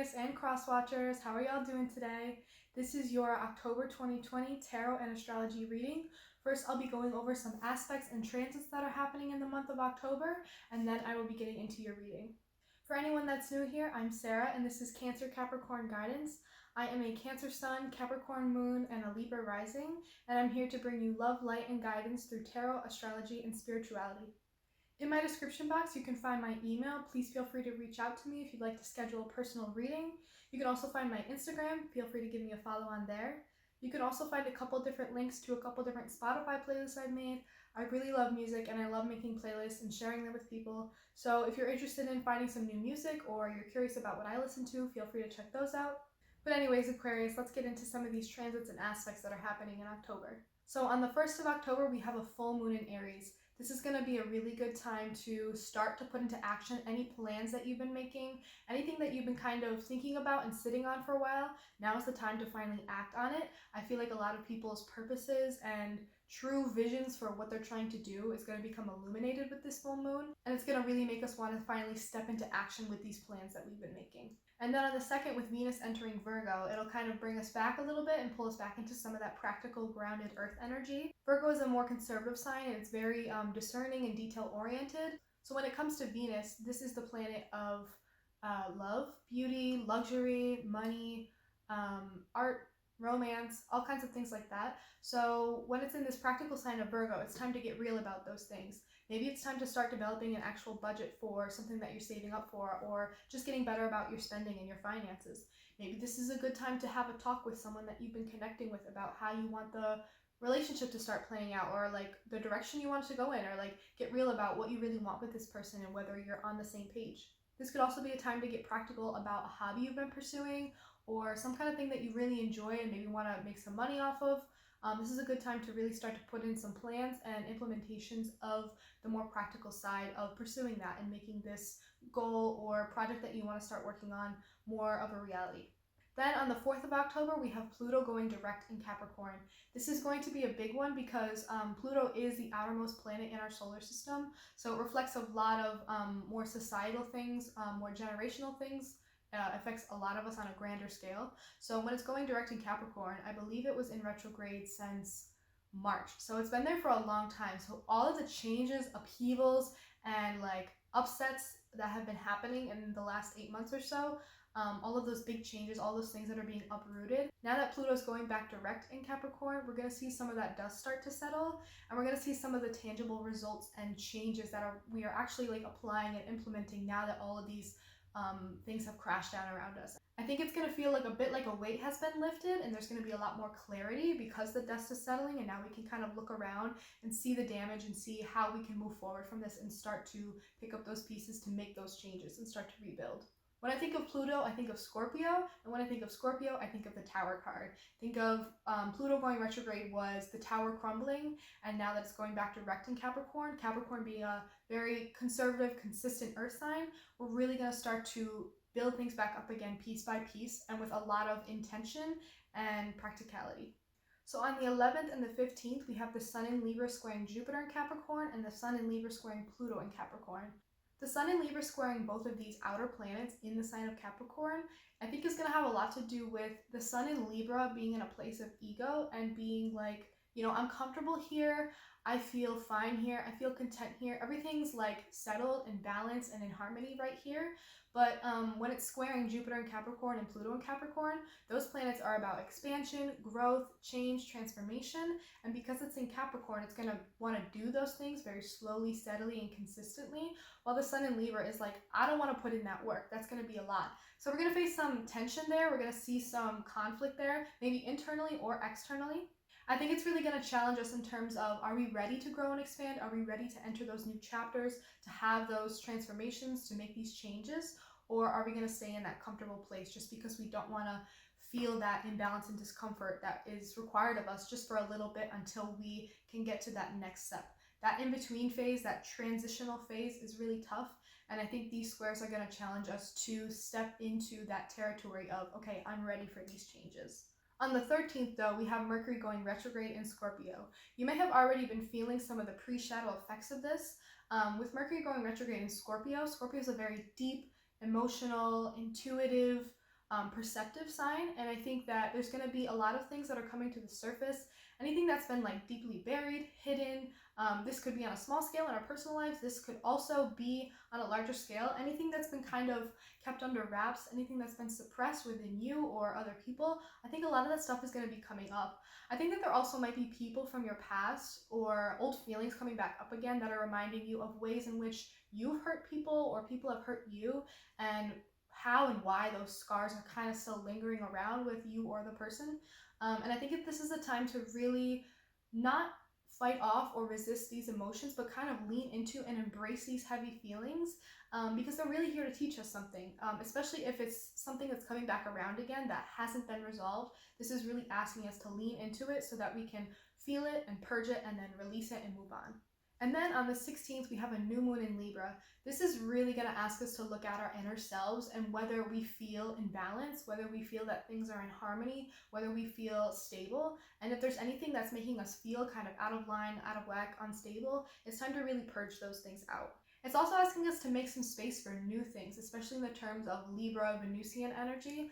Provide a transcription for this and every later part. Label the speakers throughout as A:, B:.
A: Aquarius and cross watchers, how are y'all doing today? This is your October 2020 Tarot and Astrology reading. First, I'll be going over some aspects and transits that are happening in the month of October, and then I will be getting into your reading. For anyone that's new here, I'm Sarah, and this is Cancer Capricorn Guidance. I am a Cancer Sun, Capricorn Moon, and a Libra Rising, and I'm here to bring you love, light, and guidance through tarot, astrology, and spirituality. In my description box, you can find my email. Please feel free to reach out to me if you'd like to schedule a personal reading. You can also find my Instagram. Feel free to give me a follow on there. You can also find a couple different links to a couple different Spotify playlists I've made. I really love music and I love making playlists and sharing them with people. So if you're interested in finding some new music or you're curious about what I listen to, feel free to check those out. But anyways, Aquarius, let's get into some of these transits and aspects that are happening in October. So on the 1st of October, we have a full moon in Aries. This is going to be a really good time to start to put into action any plans that you've been making, anything that you've been kind of thinking about and sitting on for a while. Now is the time to finally act on it. I feel like a lot of people's purposes and true visions for what they're trying to do is going to become illuminated with this full moon, and it's going to really make us want to finally step into action with these plans that we've been making. And then on the 2nd, with Venus entering Virgo, it'll kind of bring us back a little bit and pull us back into some of that practical, grounded earth energy. Virgo is a more conservative sign, and it's very discerning and detail-oriented. So when it comes to Venus, this is the planet of love, beauty, luxury, money, art, romance, all kinds of things like that. So when it's in this practical sign of Virgo, it's time to get real about those things. Maybe it's time to start developing an actual budget for something that you're saving up for, or just getting better about your spending and your finances. Maybe this is a good time to have a talk with someone that you've been connecting with about how you want the relationship to start playing out, or like the direction you want it to go in, or like get real about what you really want with this person and whether you're on the same page. This could also be a time to get practical about a hobby you've been pursuing or some kind of thing that you really enjoy and maybe want to make some money off of. This is a good time to really start to put in some plans and implementations of the more practical side of pursuing that and making this goal or project that you want to start working on more of a reality. Then on the 4th of October, we have Pluto going direct in Capricorn. This is going to be a big one because Pluto is the outermost planet in our solar system. So it reflects a lot of more societal things, more generational things. Affects a lot of us on a grander scale. So when it's going direct in Capricorn, I believe it was in retrograde since March. So it's been there for a long time. So all of the changes, upheavals, and like upsets that have been happening in the last 8 months or so, all of those big changes, all those things that are being uprooted. Now that Pluto's going back direct in Capricorn, we're going to see some of that dust start to settle, and we're going to see some of the tangible results and changes that we are actually like applying and implementing now that all of these things have crashed down around us. I think it's going to feel like a bit like a weight has been lifted, and there's going to be a lot more clarity because the dust is settling, and now we can kind of look around and see the damage and see how we can move forward from this and start to pick up those pieces to make those changes and start to rebuild. When I think of Pluto, I think of Scorpio, and when I think of Scorpio, I think of the Tower card. Think of Pluto going retrograde was the Tower crumbling, and now that it's going back direct in Capricorn, Capricorn being a very conservative, consistent earth sign, we're really going to start to build things back up again piece by piece and with a lot of intention and practicality. So on the 11th and the 15th, we have the Sun in Libra squaring Jupiter in Capricorn and the Sun in Libra squaring Pluto in Capricorn. The Sun in Libra squaring both of these outer planets in the sign of Capricorn, I think is going to have a lot to do with the Sun in Libra being in a place of ego and being like, I'm comfortable here, I feel fine here, I feel content here, everything's like settled and balanced and in harmony right here. But when it's squaring Jupiter in Capricorn and Pluto in Capricorn, those planets are about expansion, growth, change, transformation, and because it's in Capricorn, it's going to want to do those things very slowly, steadily, and consistently, while the Sun in Libra is like, I don't want to put in that work, that's going to be a lot. So we're going to face some tension there, we're going to see some conflict there, maybe internally or externally. I think it's really going to challenge us in terms of, are we ready to grow and expand? Are we ready to enter those new chapters, to have those transformations, to make these changes? Or are we going to stay in that comfortable place just because we don't want to feel that imbalance and discomfort that is required of us just for a little bit until we can get to that next step? That in-between phase, that transitional phase is really tough. And I think these squares are going to challenge us to step into that territory of, okay, I'm ready for these changes. On the 13th, though, we have Mercury going retrograde in Scorpio. You may have already been feeling some of the pre-shadow effects of this. With Mercury going retrograde in Scorpio, Scorpio is a very deep, emotional, intuitive, perceptive sign, and I think that there's going to be a lot of things that are coming to the surface. Anything that's been like deeply buried, hidden. This could be on a small scale in our personal lives. This could also be on a larger scale. Anything that's been kind of kept under wraps, anything that's been suppressed within you or other people, I think a lot of that stuff is going to be coming up. I think that there also might be people from your past or old feelings coming back up again that are reminding you of ways in which you've hurt people or people have hurt you, and how and why those scars are kind of still lingering around with you or the person. And I think if this is a time to really not fight off or resist these emotions, but kind of lean into and embrace these heavy feelings, because they're really here to teach us something, especially if it's something that's coming back around again that hasn't been resolved. This is really asking us to lean into it so that we can feel it and purge it and then release it and move on. And then on the 16th, we have a new moon in Libra. This is really going to ask us to look at our inner selves and whether we feel in balance, whether we feel that things are in harmony, whether we feel stable. And if there's anything that's making us feel kind of out of line, out of whack, unstable, it's time to really purge those things out. It's also asking us to make some space for new things, especially in the terms of Libra Venusian energy.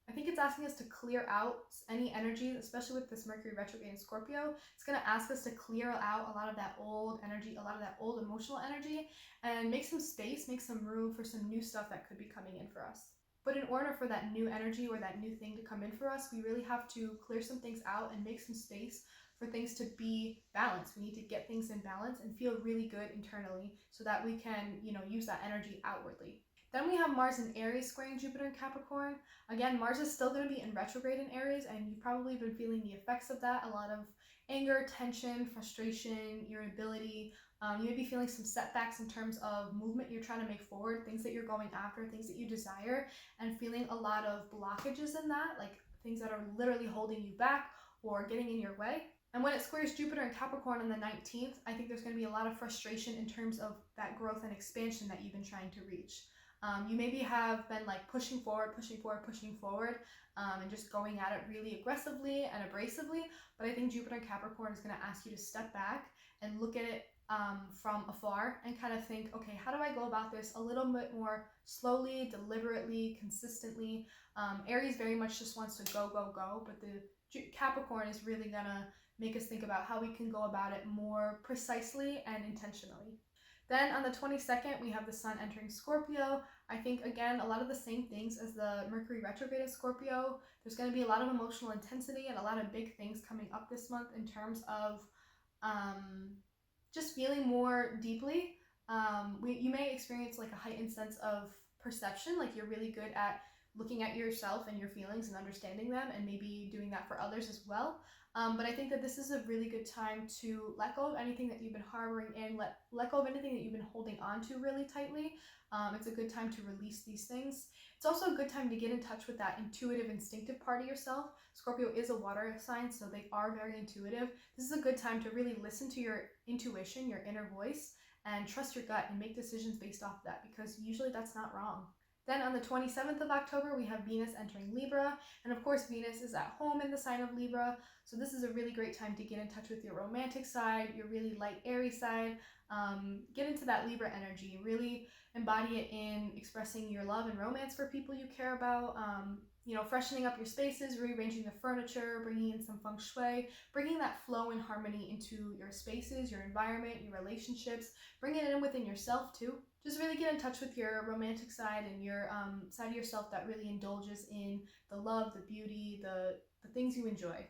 A: I think it's asking us to clear out any energy, especially with this Mercury retrograde in Scorpio. It's going to ask us to clear out a lot of that old energy, a lot of that old emotional energy, and make some space, make some room for some new stuff that could be coming in for us. But in order for that new energy or that new thing to come in for us, we really have to clear some things out and make some space for things to be balanced. We need to get things in balance and feel really good internally so that we can, use that energy outwardly. Then we have Mars in Aries squaring Jupiter and Capricorn. Again, Mars is still going to be in retrograde in Aries, and you've probably been feeling the effects of that. A lot of anger, tension, frustration, irritability. You may be feeling some setbacks in terms of movement you're trying to make forward, things that you're going after, things that you desire, and feeling a lot of blockages in that, like things that are literally holding you back or getting in your way. And when it squares Jupiter and Capricorn on the 19th, I think there's going to be a lot of frustration in terms of that growth and expansion that you've been trying to reach. You maybe have been like pushing forward, and just going at it really aggressively and abrasively. But I think Jupiter and Capricorn is going to ask you to step back and look at it from afar and kind of think, okay, how do I go about this a little bit more slowly, deliberately, consistently? Aries very much just wants to go, go, go, but the Capricorn is really going to make us think about how we can go about it more precisely and intentionally. Then on the 22nd, we have the Sun entering Scorpio. I think, again, a lot of the same things as the Mercury retrograde in Scorpio. There's going to be a lot of emotional intensity and a lot of big things coming up this month in terms of just feeling more deeply. You may experience like a heightened sense of perception, like you're really good at looking at yourself and your feelings and understanding them, and maybe doing that for others as well. But I think that this is a really good time to let go of anything that you've been harboring in, let go of anything that you've been holding on to really tightly. It's a good time to release these things. It's also a good time to get in touch with that intuitive, instinctive part of yourself. Scorpio is a water sign, so they are very intuitive. This is a good time to really listen to your intuition, your inner voice, and trust your gut and make decisions based off of that, because usually that's not wrong. Then on the 27th of October, we have Venus entering Libra. And of course, Venus is at home in the sign of Libra. So this is a really great time to get in touch with your romantic side, your really light, airy side. Get into that Libra energy. Really embody it in expressing your love and romance for people you care about. Freshening up your spaces, rearranging the furniture, bringing in some feng shui, bringing that flow and harmony into your spaces, your environment, your relationships, bringing it in within yourself too. Just really get in touch with your romantic side and your side of yourself that really indulges in the love, the beauty, the things you enjoy.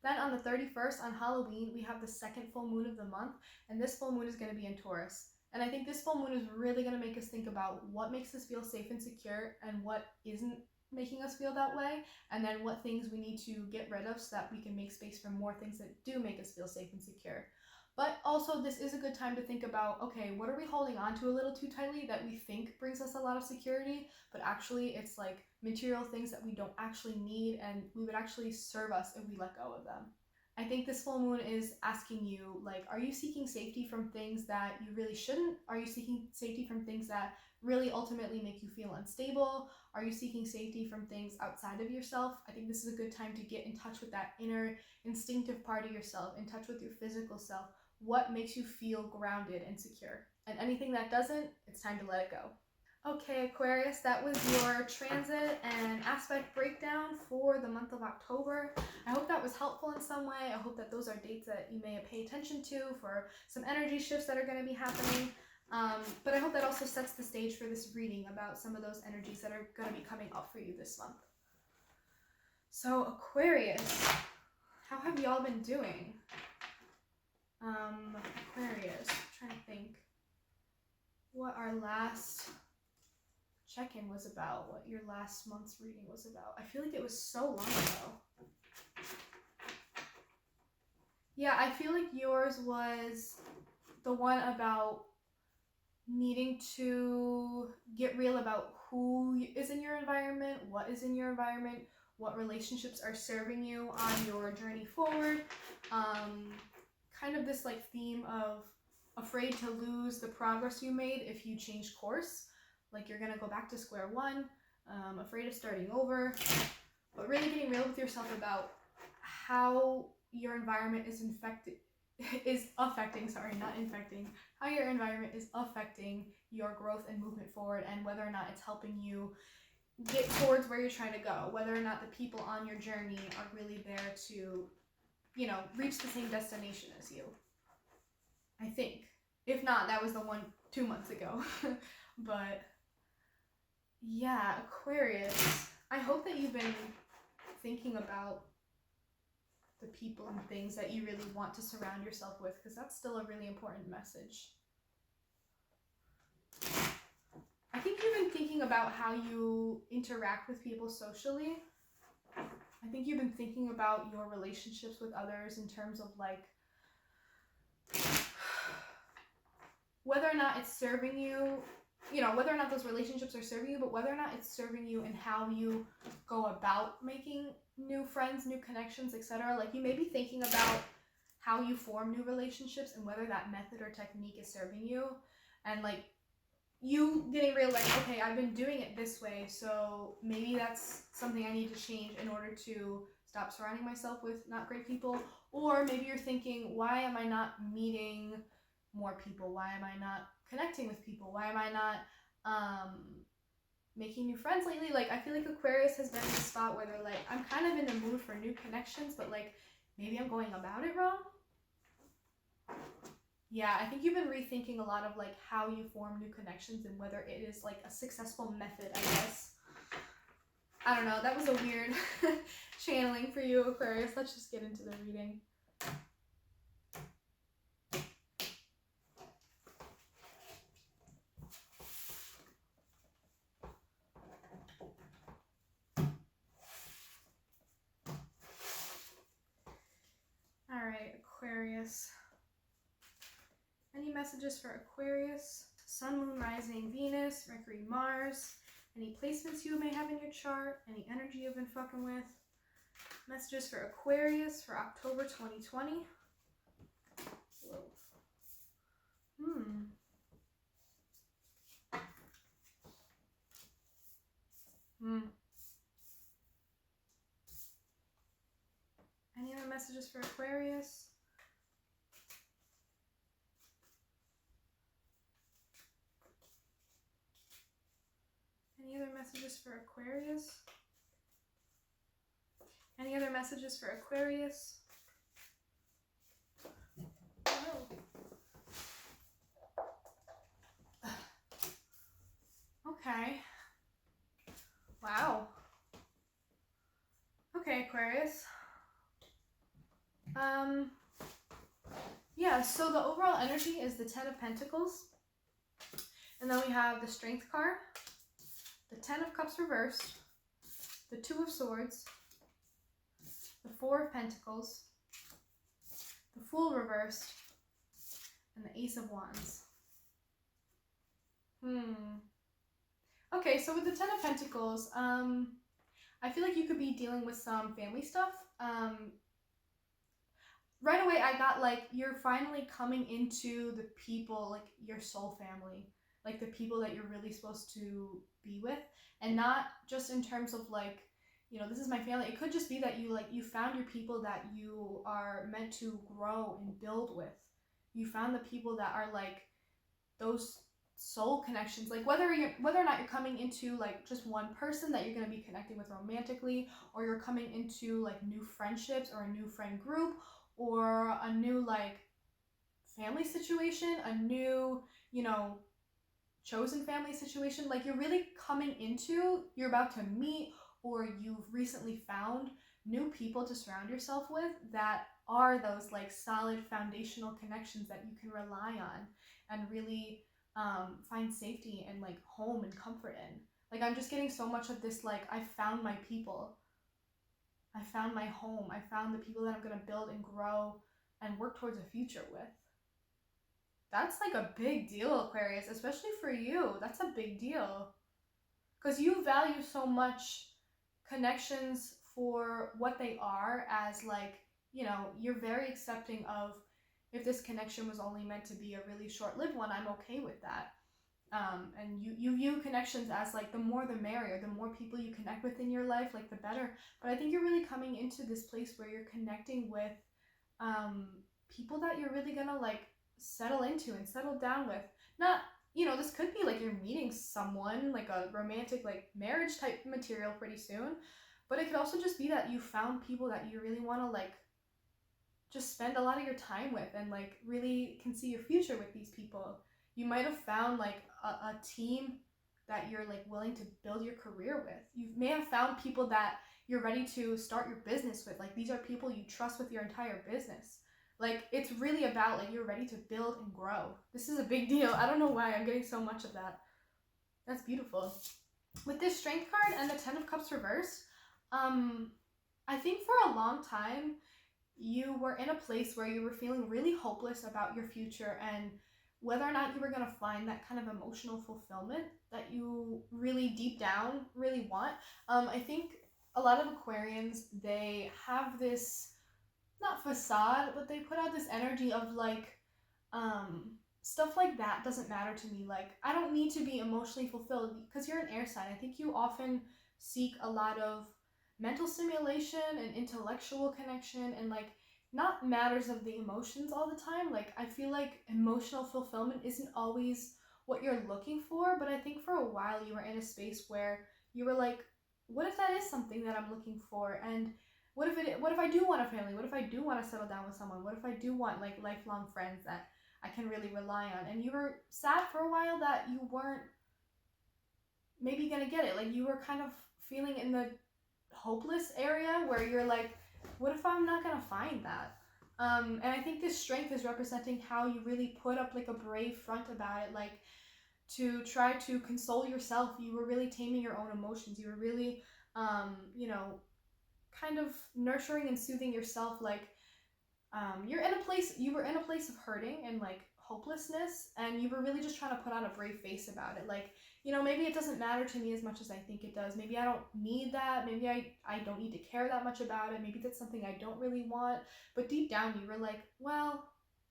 A: Then on the 31st, on Halloween, we have the second full moon of the month, and this full moon is going to be in Taurus. And I think this full moon is really going to make us think about what makes us feel safe and secure and what isn't making us feel that way, and then what things we need to get rid of so that we can make space for more things that do make us feel safe and secure. But also, this is a good time to think about, okay, what are we holding on to a little too tightly that we think brings us a lot of security, but actually it's like material things that we don't actually need and we would actually serve us if we let go of them. I think this full moon is asking you, like, are you seeking safety from things that you really shouldn't? Are you seeking safety from things that really ultimately make you feel unstable? Are you seeking safety from things outside of yourself? I think this is a good time to get in touch with that inner instinctive part of yourself, in touch with your physical self. What makes you feel grounded and secure? And anything that doesn't, it's time to let it go. Okay, Aquarius, that was your transit and aspect breakdown for the month of October. I hope that was helpful in some way. I hope that those are dates that you may pay attention to for some energy shifts that are going to be happening. But I hope that also sets the stage for this reading about some of those energies that are going to be coming up for you this month. So, Aquarius, how have y'all been doing? Aquarius, I'm trying to think what our last check-in was about, what your last month's reading was about. I feel like it was so long ago. Yeah, I feel like yours was the one about needing to get real about who is in your environment, what is in your environment, what relationships are serving you on your journey forward. Kind of this like theme of afraid to lose the progress you made if you change course. Like you're gonna go back to square one, afraid of starting over, but really getting real with yourself about how your environment is how your environment is affecting your growth and movement forward, and whether or not it's helping you get towards where you're trying to go, whether or not the people on your journey are really there to, you know, reach the same destination as you. I think. If not, that was the one 2 months ago. But yeah, Aquarius, I hope that you've been thinking about the people and things that you really want to surround yourself with, because that's still a really important message. I think you've been thinking about how you interact with people socially. I think you've been thinking about your relationships with others in terms of like whether or not it's serving you, you know, whether or not those relationships are serving you, but whether or not it's serving you in how you go about making new friends, new connections, etc. Like you may be thinking about how you form new relationships and whether that method or technique is serving you, and like you getting real like, okay, I've been doing it this way, so maybe that's something I need to change in order to stop surrounding myself with not great people. Or maybe you're thinking, why am I not meeting more people? Why am I not connecting with people? Why am I not making new friends lately? Like I feel like Aquarius has been in a spot where they're like, I'm kind of in the mood for new connections, but like maybe I'm going about it wrong. Yeah, I think you've been rethinking a lot of like how you form new connections and whether it is like a successful method, I guess. I don't know, that was a weird channeling for you, Aquarius. Let's just get into the reading. Alright, Aquarius. Any messages for Aquarius? Sun, Moon, Rising, Venus, Mercury, Mars. Any placements you may have in your chart. Any energy you've been fucking with. Messages for Aquarius for October 2020. Whoa. Any other messages for Aquarius? Any other messages for Aquarius? Any other messages for Aquarius? Oh. Okay. Wow. Okay, Aquarius. Yeah, so the overall energy is the 10 of Pentacles. And then we have the Strength card, the 10 of Cups reversed, the 2 of Swords, the 4 of Pentacles, the Fool reversed, and the Ace of Wands. Okay, so with the 10 of Pentacles, I feel like you could be dealing with some family stuff. Right away I got like you're finally coming into the people, like your soul family, like the people that you're really supposed to be with, and not just in terms of like, you know, this is my family. It could just be that you found your people that you are meant to grow and build with. You found the people that are like those soul connections, like whether or not you're coming into like just one person that you're going to be connecting with romantically, or you're coming into like new friendships or a new friend group or a new like family situation, a new, you know, chosen family situation. Like you're really coming into, you're about to meet, or you've recently found new people to surround yourself with that are those like solid foundational connections that you can rely on and really find safety and like home and comfort in. Like I'm just getting so much of this, like I found my people, I found my home, I found the people that I'm going to build and grow and work towards a future with. That's like a big deal, Aquarius, especially for you. That's a big deal because you value so much connections for what they are, as like, you know, you're very accepting of if this connection was only meant to be a really short-lived one, I'm okay with that. And you view connections as like the more the merrier, the more people you connect with in your life, like the better. But I think you're really coming into this place where you're connecting with people that you're really gonna like settle into and settle down with. Not, you know, this could be like you're meeting someone, like a romantic, like marriage type material pretty soon. But it could also just be that you found people that you really want to like just spend a lot of your time with and like really can see your future with these people. You might have found like a team that you're like willing to build your career with. You may have found people that you're ready to start your business with. Like these are people you trust with your entire business. Like it's really about like you're ready to build and grow. This is a big deal. I don't know why I'm getting so much of that. That's beautiful. With this Strength card and the Ten of Cups reversed, I think for a long time you were in a place where you were feeling really hopeless about your future and whether or not you were going to find that kind of emotional fulfillment that you really deep down really want. I think a lot of Aquarians, they have this, not facade, but they put out this energy of like, stuff like that doesn't matter to me. Like, I don't need to be emotionally fulfilled because you're an air sign. I think you often seek a lot of mental stimulation and intellectual connection and like not matters of the emotions all the time. Like I feel like emotional fulfillment isn't always what you're looking for, but I think for a while you were in a space where you were like, what if that is something that I'm looking for? And what if I do want a family? What if I do want to settle down with someone? What if I do want like lifelong friends that I can really rely on? And you were sad for a while that you weren't maybe gonna get it. Like you were kind of feeling in the hopeless area where you're like, what if I'm not gonna find that? And I think this Strength is representing how you really put up like a brave front about it, like to try to console yourself. You were really taming your own emotions. You were really, you know, kind of nurturing and soothing yourself. Like you were in a place of hurting and like hopelessness, and you were really just trying to put on a brave face about it. Like, you know, maybe it doesn't matter to me as much as I think it does. Maybe I don't need that. Maybe I don't need to care that much about it. Maybe that's something I don't really want. But deep down you were like, well,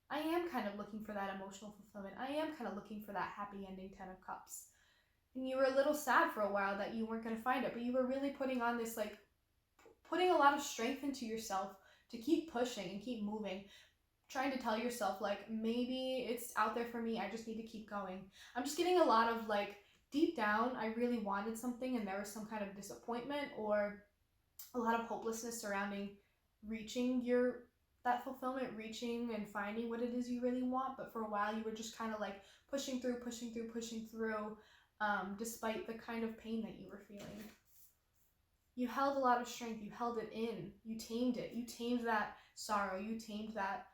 A: I am kind of looking for that emotional fulfillment. I am kind of looking for that happy ending 10 of Cups. And you were a little sad for a while that you weren't going to find it, but you were really putting on this like putting a lot of strength into yourself to keep pushing and keep moving, trying to tell yourself like, maybe it's out there for me, I just need to keep going. I'm just getting a lot of like, deep down, I really wanted something and there was some kind of disappointment or a lot of hopelessness surrounding reaching that fulfillment, reaching and finding what it is you really want. But for a while you were just kind of like pushing through, despite the kind of pain that you were feeling. You held a lot of strength. You held it in. You tamed it. You tamed that sorrow. You tamed that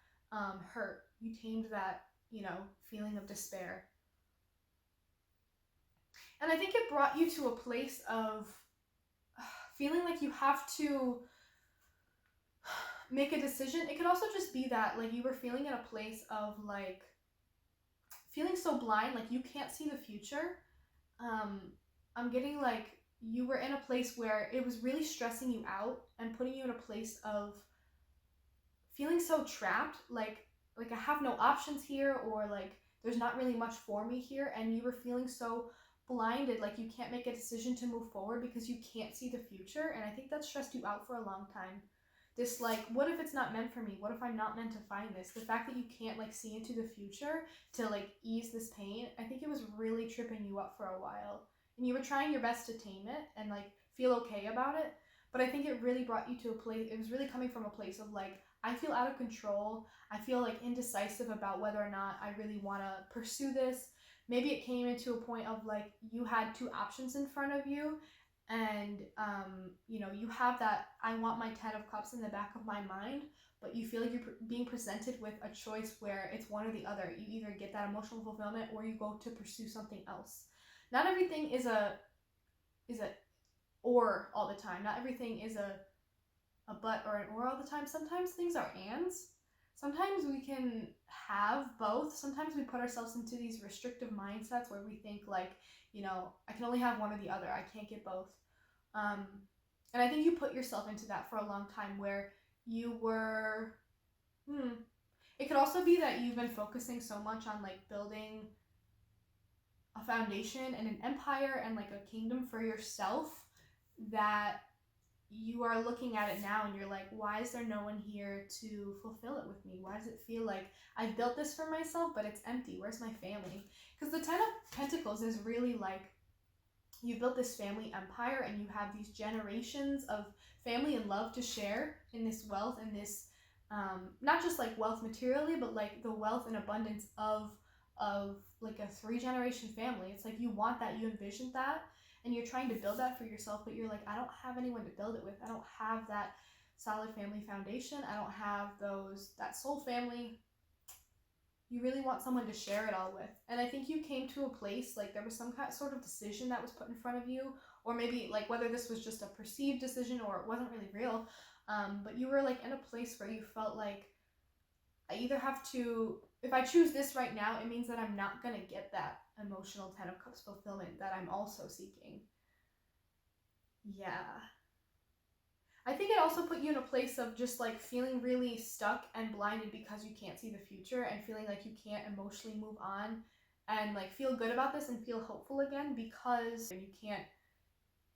A: hurt. You tamed that, you know, feeling of despair. And I think it brought you to a place of feeling like you have to make a decision. It could also just be that like you were feeling in a place of like feeling so blind, like you can't see the future. I'm getting like you were in a place where it was really stressing you out and putting you in a place of feeling so trapped, like I have no options here, or like there's not really much for me here, and you were feeling so blinded, like you can't make a decision to move forward because you can't see the future. And I think that stressed you out for a long time. this like, what if it's not meant for me? What if I'm not meant to find this? The fact that you can't like see into the future to like ease this pain, I think it was really tripping you up for a while. And you were trying your best to tame it and like feel okay about it. But I think it really brought you to a place, it was really coming from a place of like, I feel out of control. I feel like indecisive about whether or not I really want to pursue this. Maybe it came into a point of like, you had two options in front of you, and you know, you have that I want my 10 of cups in the back of my mind, but you feel like you're being presented with a choice where it's one or the other. You either get that emotional fulfillment or you go to pursue something else. Not everything is a or all the time. Not everything is a but or an or all the time. Sometimes things are ands. Sometimes we can have both. Sometimes we put ourselves into these restrictive mindsets where we think like, you know, I can only have one or the other. I can't get both. And I think you put yourself into that for a long time where you were, it could also be that you've been focusing so much on like building a foundation and an empire and like a kingdom for yourself that you are looking at it now and you're like, why is there no one here to fulfill it with me? Why does it feel like I've built this for myself, but it's empty? Where's my family? Because the 10 of Pentacles is really like, you built this family empire and you have these generations of family and love to share in this wealth and this, not just like wealth materially, but like the wealth and abundance of like a 3-generation family. It's like you want that, you envisioned that, and you're trying to build that for yourself, but you're like, I don't have anyone to build it with. I don't have that solid family foundation. I don't have that soul family. You really want someone to share it all with. And I think you came to a place, like there was some sort of decision that was put in front of you, or maybe like whether this was just a perceived decision or it wasn't really real, but you were like in a place where you felt like, I either have to, if I choose this right now, it means that I'm not going to get that emotional 10 of Cups fulfillment that I'm also seeking. Yeah. I think it also put you in a place of just like feeling really stuck and blinded because you can't see the future and feeling like you can't emotionally move on and like feel good about this and feel hopeful again because you can't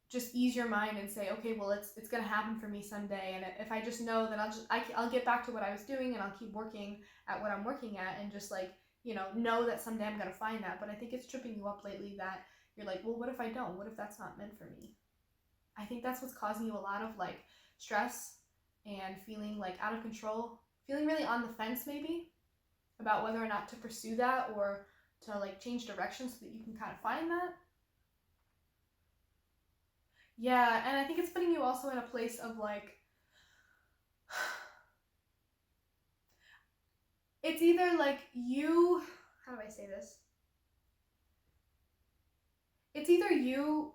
A: just ease your mind and say, okay, well, it's going to happen for me someday. And if I just know, then I'll get back to what I was doing and I'll keep working at what I'm working at and just like, you know that someday I'm going to find that. But I think it's tripping you up lately that you're like, well, what if I don't? What if that's not meant for me? I think that's what's causing you a lot of like stress and feeling like out of control, feeling really on the fence maybe about whether or not to pursue that or to like change direction so that you can kind of find that. Yeah, and I think it's putting you also in a place of like, it's either like you, how do I say this? It's either you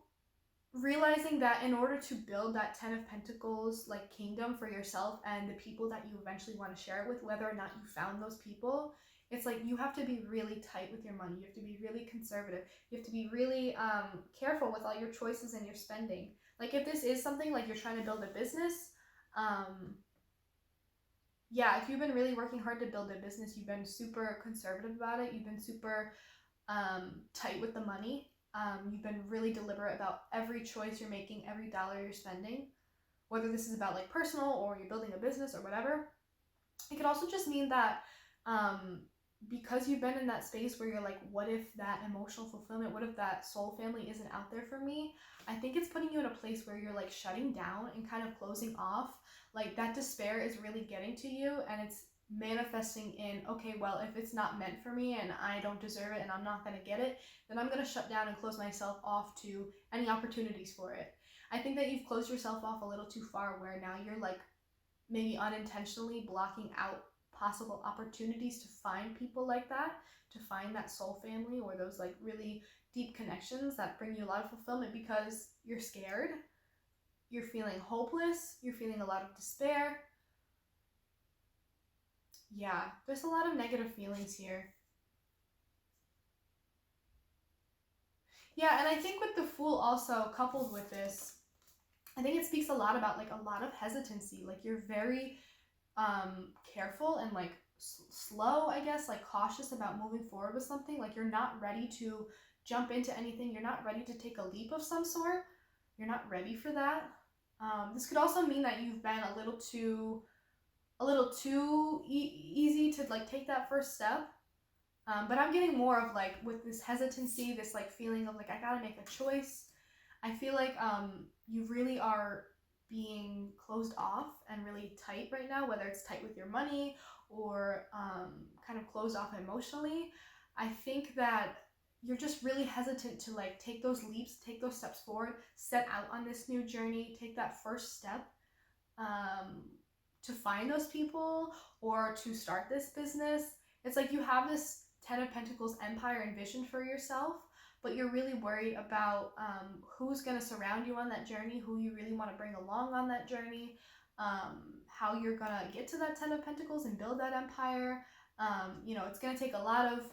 A: realizing that in order to build that 10 of Pentacles like kingdom for yourself and the people that you eventually want to share it with, whether or not you found those people, it's like you have to be really tight with your money. You have to be really conservative. You have to be really careful with all your choices and your spending. Like if this is something like you're trying to build a business, yeah, if you've been really working hard to build a business, you've been super conservative about it, you've been super tight with the money, you've been really deliberate about every choice you're making, every dollar you're spending, whether this is about like personal or you're building a business or whatever. It could also just mean that because you've been in that space where you're like, what if that emotional fulfillment, what if that soul family isn't out there for me? I think it's putting you in a place where you're like shutting down and kind of closing off. Like that despair is really getting to you and it's manifesting in, okay, well, if it's not meant for me and I don't deserve it and I'm not going to get it, then I'm going to shut down and close myself off to any opportunities for it. I think that you've closed yourself off a little too far where now you're like maybe unintentionally blocking out possible opportunities to find people like that, to find that soul family or those like really deep connections that bring you a lot of fulfillment because you're scared, you're feeling hopeless, you're feeling a lot of despair. Yeah, there's a lot of negative feelings here. Yeah, and I think with the Fool also coupled with this, I think it speaks a lot about like a lot of hesitancy. Like you're very careful and like slow, I guess, like cautious about moving forward with something. Like you're not ready to jump into anything. You're not ready to take a leap of some sort. You're not ready for that. This could also mean that you've been a little too easy to like take that first step. But I'm getting more of like with this hesitancy, this like feeling of like I gotta make a choice. I feel like you really are being closed off and really tight right now, whether it's tight with your money or kind of closed off emotionally. I think that you're just really hesitant to like take those leaps, take those steps forward, set out on this new journey, take that first step to find those people or to start this business. It's like you have this Ten of Pentacles empire and vision for yourself, but you're really worried about who's going to surround you on that journey, who you really want to bring along on that journey, how you're going to get to that Ten of Pentacles and build that empire. It's going to take a lot of,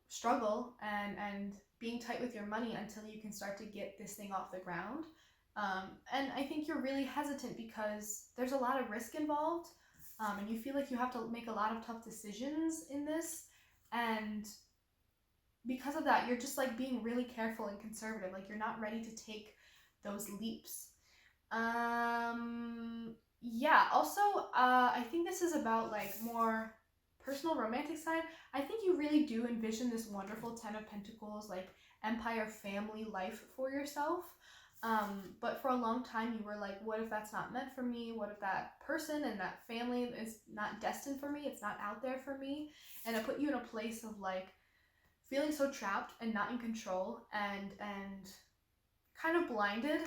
A: struggle and being tight with your money until you can start to get this thing off the ground. And I think you're really hesitant because there's a lot of risk involved, and you feel like you have to make a lot of tough decisions in this. And because of that, you're just like being really careful and conservative. Like you're not ready to take those leaps. Also, I think this is about like more personal romantic side. I think you really do envision this wonderful Ten of Pentacles, like empire family life for yourself. But for a long time you were like, what if that's not meant for me? What if that person and that family is not destined for me? It's not out there for me. And it put you in a place of like feeling so trapped and not in control and kind of blinded.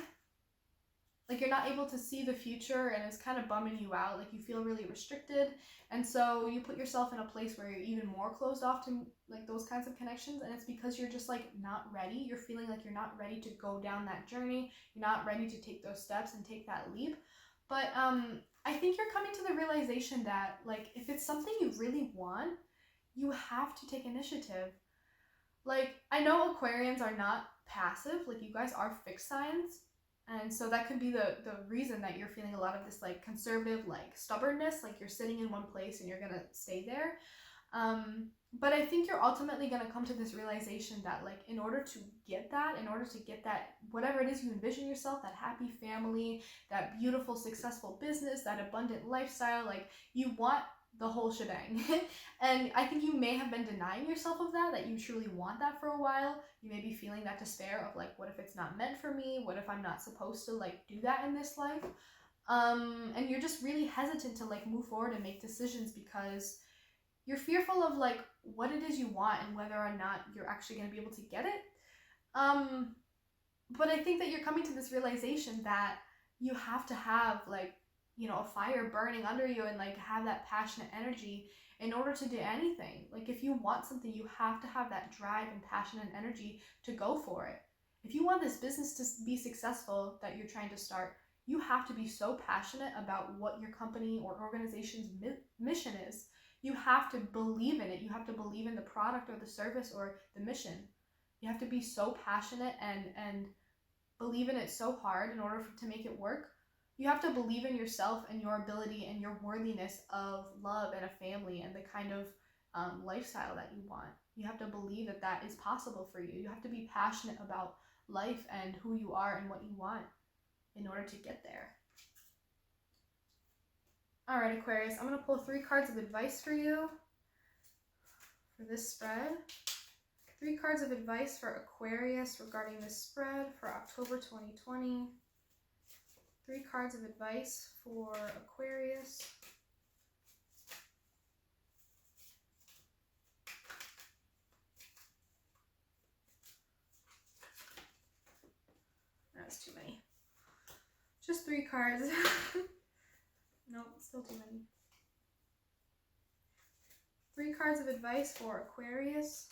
A: Like you're not able to see the future and it's kind of bumming you out. Like you feel really restricted. And so you put yourself in a place where you're even more closed off to like those kinds of connections. And it's because you're just like not ready. You're feeling like you're not ready to go down that journey. You're not ready to take those steps and take that leap. But I think you're coming to the realization that like if it's something you really want, you have to take initiative. Like I know Aquarians are not passive. Like you guys are fixed signs. And so that could be the reason that you're feeling a lot of this like conservative, like stubbornness, like you're sitting in one place and you're going to stay there. But I think you're ultimately going to come to this realization that like in order to get that, whatever it is you envision yourself, that happy family, that beautiful, successful business, that abundant lifestyle, like you want the whole shebang. And I think you may have been denying yourself of that you truly want that for a while. You may be feeling that despair of like, what if it's not meant for me? What if I'm not supposed to like do that in this life? And you're just really hesitant to like move forward and make decisions because you're fearful of like what it is you want and whether or not you're actually going to be able to get it. But I think that you're coming to this realization that you have to have like, a fire burning under you and like have that passionate energy in order to do anything. Like if you want something, you have to have that drive and passion and energy to go for it. If you want this business to be successful that you're trying to start, you have to be so passionate about what your company or organization's mission is. You have to believe in it. You have to believe in the product or the service or the mission. You have to be so passionate and believe in it so hard in order to make it work. You have to believe in yourself and your ability and your worthiness of love and a family and the kind of lifestyle that you want. You have to believe that that is possible for you. You have to be passionate about life and who you are and what you want in order to get there. All right, Aquarius, I'm going to pull 3 cards of advice for you for this spread. 3 cards of advice for Aquarius regarding this spread for October 2020. 3 cards of advice for Aquarius. That's too many. Just 3 cards. Nope, still too many. 3 cards of advice for Aquarius.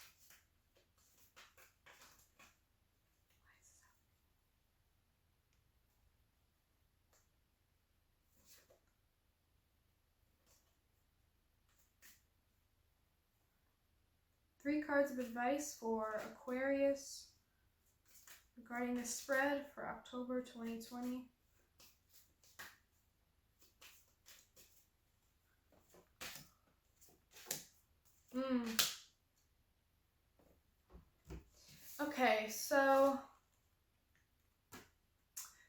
A: 3 cards of advice for Aquarius regarding the spread for October 2020. Okay, so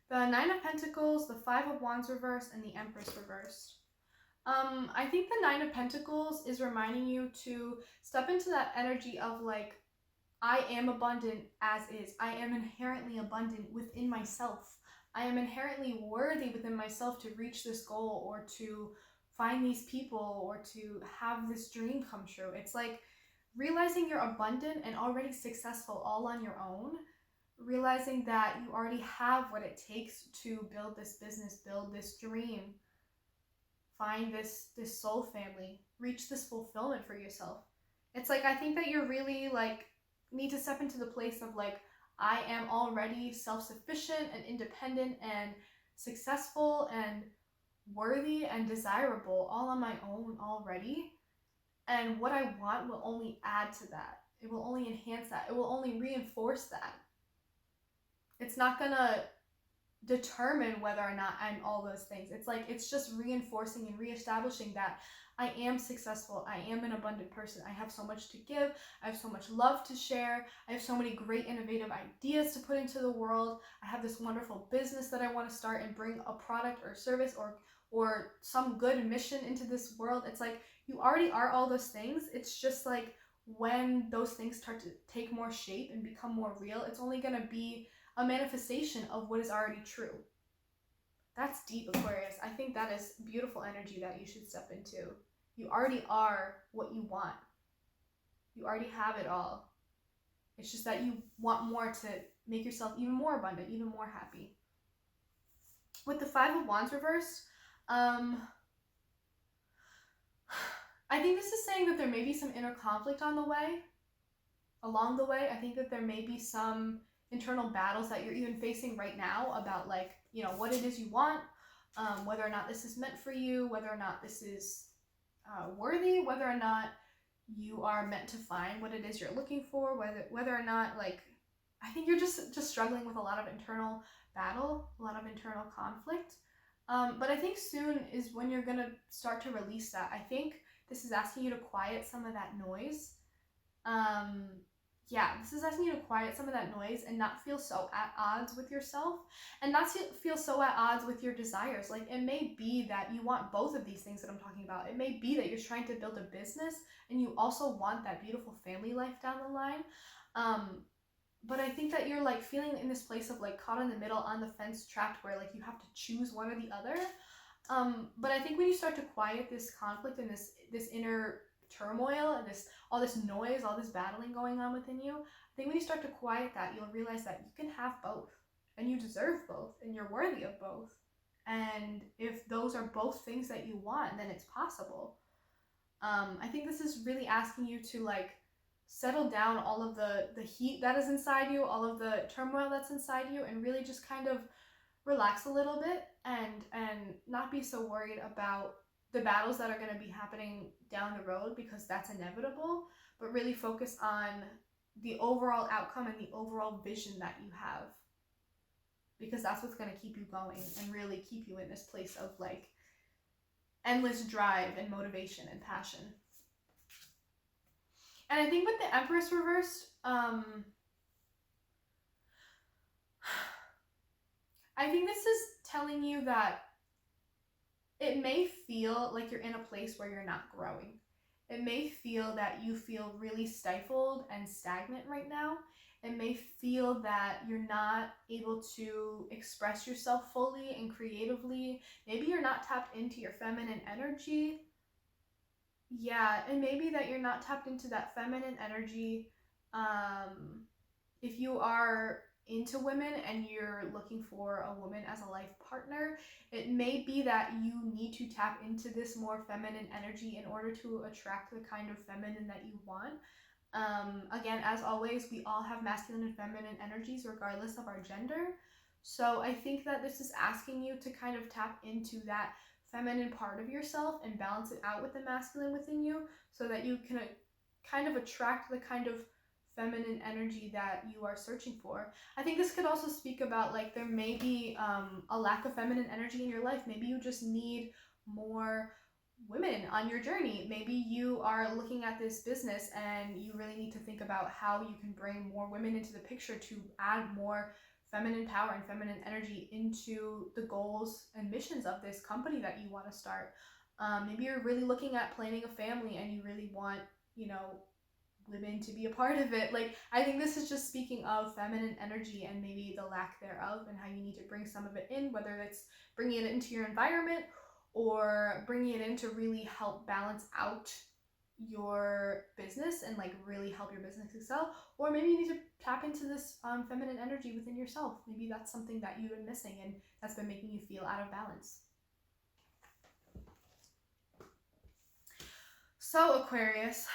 A: the Nine of Pentacles, the Five of Wands reversed, and the Empress reversed. I think the Nine of Pentacles is reminding you to step into that energy of like, I am abundant as is. I am inherently abundant within myself. I am inherently worthy within myself to reach this goal or to find these people or to have this dream come true. It's like realizing you're abundant and already successful all on your own. Realizing that you already have what it takes to build this business, build this dream, find this soul family, reach this fulfillment for yourself. It's like, I think that you're really like, need to step into the place of like, I am already self-sufficient and independent and successful and worthy and desirable all on my own already. And what I want will only add to that. It will only enhance that. It will only reinforce that. It's not gonna determine whether or not I'm all those things. It's like, it's just reinforcing and reestablishing that I am successful. I am an abundant person. I have so much to give. I have so much love to share. I have so many great innovative ideas to put into the world. I have this wonderful business that I want to start and bring a product or service or some good mission into this world. It's like, you already are all those things. It's just like, when those things start to take more shape and become more real, it's only going to be a manifestation of what is already true. That's deep, Aquarius. I think that is beautiful energy that you should step into. You already are what you want. You already have it all. It's just that you want more to make yourself even more abundant, even more happy. With the Five of Wands reversed, I think this is saying that there may be some inner conflict on the way, along the way. I think that there may be some internal battles that you're even facing right now about like, you know, what it is you want, whether or not this is meant for you, whether or not this is worthy, whether or not you are meant to find what it is you're looking for, whether or not, like, I think you're just struggling with a lot of internal battle, a lot of internal conflict. But I think soon is when you're gonna start to release that. I think this is asking you to quiet some of that noise. This is asking you to quiet some of that noise and not feel so at odds with yourself and not feel so at odds with your desires. Like, it may be that you want both of these things that I'm talking about. It may be that you're trying to build a business and you also want that beautiful family life down the line. But I think that you're like feeling in this place of like caught in the middle, on the fence, trapped, where like you have to choose one or the other. But I think when you start to quiet this conflict and this inner turmoil and all this noise, all this battling going on within you, I think when you start to quiet that, you'll realize that you can have both and you deserve both and you're worthy of both. And if those are both things that you want, then it's possible. I think this is really asking you to like settle down all of the heat that is inside you, all of the turmoil that's inside you, and really just kind of relax a little bit and not be so worried about the battles that are going to be happening down the road, because that's inevitable, but really focus on the overall outcome and the overall vision that you have, because that's what's going to keep you going and really keep you in this place of like endless drive and motivation and passion. And I think with the Empress reversed, I think this is telling you that it may feel like you're in a place where you're not growing. It may feel that you feel really stifled and stagnant right now. It may feel that you're not able to express yourself fully and creatively. Maybe you're not tapped into your feminine energy. Yeah, and maybe that you're not tapped into that feminine energy. If you are into women and you're looking for a woman as a life partner, it may be that you need to tap into this more feminine energy in order to attract the kind of feminine that you want. Again, as always, we all have masculine and feminine energies regardless of our gender. So I think that this is asking you to kind of tap into that feminine part of yourself and balance it out with the masculine within you, so that you can kind of attract the kind of feminine energy that you are searching for. I think this could also speak about like there may be a lack of feminine energy in your life. Maybe you just need more women on your journey. Maybe you are looking at this business and you really need to think about how you can bring more women into the picture to add more feminine power and feminine energy into the goals and missions of this company that you want to start. Maybe you're really looking at planning a family and you really want, women to be a part of it. Like, I think this is just speaking of feminine energy and maybe the lack thereof, and how you need to bring some of it in, whether it's bringing it into your environment or bringing it in to really help balance out your business and like really help your business excel. Or maybe you need to tap into this feminine energy within yourself. Maybe that's something that you've been missing and that's been making you feel out of balance. So Aquarius,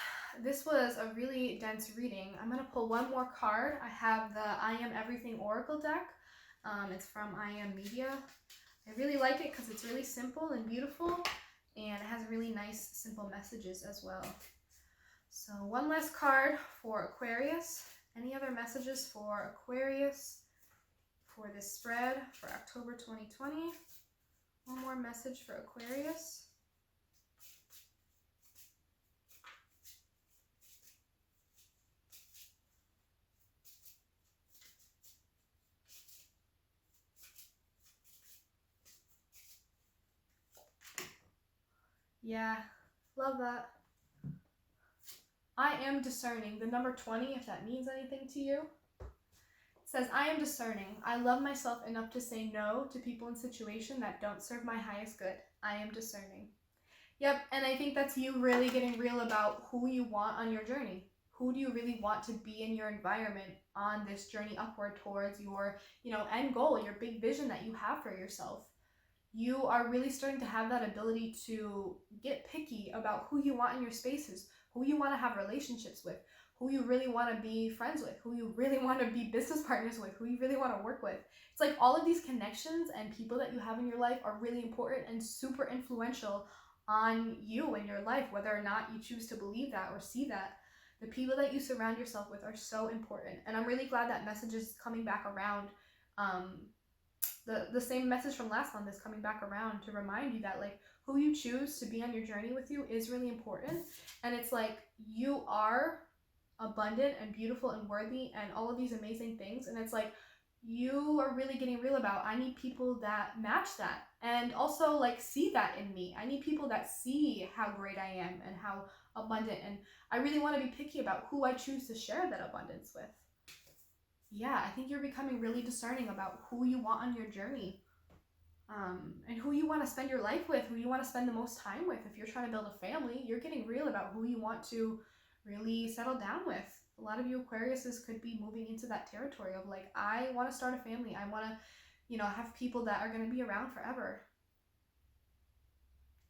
A: this was a really dense reading. I'm going to pull one more card. I have the I Am Everything Oracle deck. It's from I Am Media. I really like it because it's really simple and beautiful, and it has really nice, simple messages as well. So one last card for Aquarius. Any other messages for Aquarius for this spread for October 2020? One more message for Aquarius. Yeah, love that. I am discerning. The number 20, if that means anything to you. It says, I am discerning. I love myself enough to say no to people in situations that don't serve my highest good. I am discerning. Yep, and I think that's you really getting real about who you want on your journey. Who do you really want to be in your environment on this journey upward towards your, end goal, your big vision that you have for yourself? You are really starting to have that ability to get picky about who you want in your spaces, who you want to have relationships with, who you really want to be friends with, who you really want to be business partners with, who you really want to work with. It's like all of these connections and people that you have in your life are really important and super influential on you in your life, whether or not you choose to believe that or see that. The people that you surround yourself with are so important. And I'm really glad that message is coming back around. The same message from last month is coming back around to remind you that like who you choose to be on your journey with you is really important. And it's like you are abundant and beautiful and worthy and all of these amazing things. And it's like you are really getting real about, I need people that match that and also like see that in me. I need people that see how great I am and how abundant, and I really want to be picky about who I choose to share that abundance with. Yeah, I think you're becoming really discerning about who you want on your journey, and who you want to spend your life with, who you want to spend the most time with. If you're trying to build a family, you're getting real about who you want to really settle down with. A lot of you Aquariuses could be moving into that territory of like, I want to start a family. I want to, have people that are going to be around forever.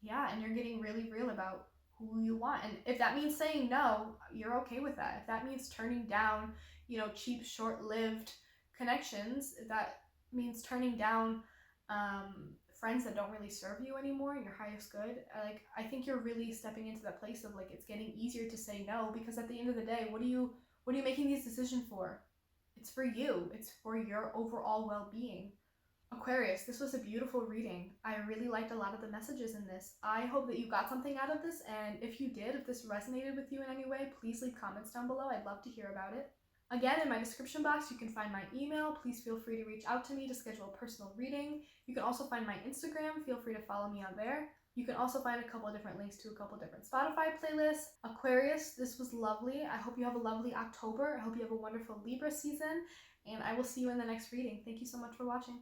A: Yeah, and you're getting really real about who you want. And if that means saying no, you're okay with that. If that means turning down, cheap, short-lived connections, if that means turning down friends that don't really serve you anymore, your highest good, like, I think you're really stepping into that place of like, it's getting easier to say no, because at the end of the day, what are you making these decisions for? It's for you. It's for your overall well-being. Aquarius, this was a beautiful reading. I really liked a lot of the messages in this. I hope that you got something out of this, and if you did, if this resonated with you in any way, please leave comments down below. I'd love to hear about it. Again, in my description box, you can find my email. Please feel free to reach out to me to schedule a personal reading. You can also find my Instagram. Feel free to follow me on there. You can also find a couple of different links to a couple of different Spotify playlists. Aquarius, this was lovely. I hope you have a lovely October. I hope you have a wonderful Libra season, and I will see you in the next reading. Thank you so much for watching.